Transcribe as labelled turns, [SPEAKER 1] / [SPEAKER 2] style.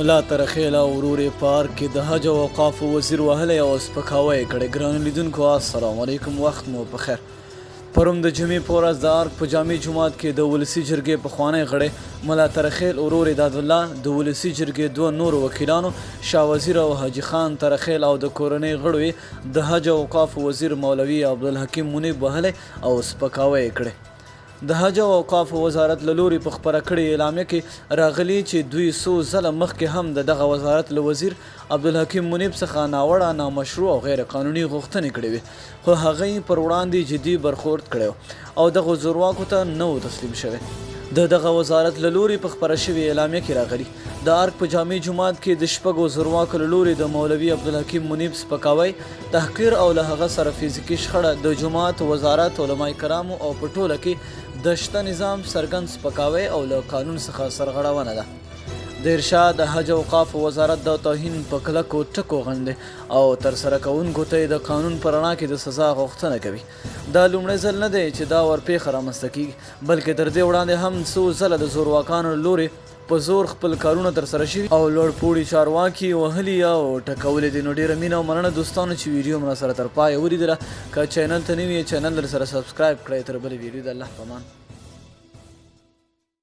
[SPEAKER 1] ملا ترخیل او ورور پارک کې د حج او اوقاف وزیر وهلی او سپکاوی کړی. ګرانو لیدونکو السلام علیکم، وخت مو بخیر. پرون د جمعې په ورځ د ارګ په جامع جومات کې د ولسي جرګې پخوانی غړی ملا ترخیل ورور دادالله د ولسي جرګې دوه نورو وکیلانو شاه وزیر او حاجي خان ترخیل او د کورنۍ غړو د حج او اوقاف وزیر مولوي عبدالحکیم منیب وهلی او سپکاوی کړی. د حج او اوقاف وزارت له لوري په خپره کړې اعلامیه کې راغلي چې دوی څو ځله مخکې هم د دغه وزارت له وزیر عبدالحکیم منیب څخه ناوړه، نامشروع او غیر قانوني غوښتنې کړې وې، خو هغه یې پر وړاندې جدي برخورد کړی او دغو زورواکو ته نه و تسلیم شوی. د دغه وزارت له لوري په خپره شوې اعلامیه کې راغلي د ارګ په جامع جومات کې د شپږو زورواکو له لوري د مولوي عبدالحکیم منیب سپکاوی، تحقیر او له هغه سره فزیکي شخړه د جومات وزارت، علما کرامو او په ټوله کې د شته نظام څرګند سپکاوی او له قانون څخه سرغړونه ده. د ارشاد حج او اوقاف وزارت د توهین په کلکو ټکو غندي او ترسره کوونکو ته د قانون په رڼا کې د سزا غوښتنه کوي. دا لومړی ځل نه دی چې دا ورپېښه رامنځته کیږي، بلکې تر دې وړاندې هم څو ځله د زورواکانو له لوري په زور خپل کارونه ترسره شوي او لوړپوړي چارواکي وهلي او ټکولي دي. نو ډېره مینه او مننه دوستانو چې ویډیو مو راسره تر پایه ولیدله. که چینل ته نوي یې چینل در سره سبسکرایب کړئ. تر بلې ویډیو د الله په امان.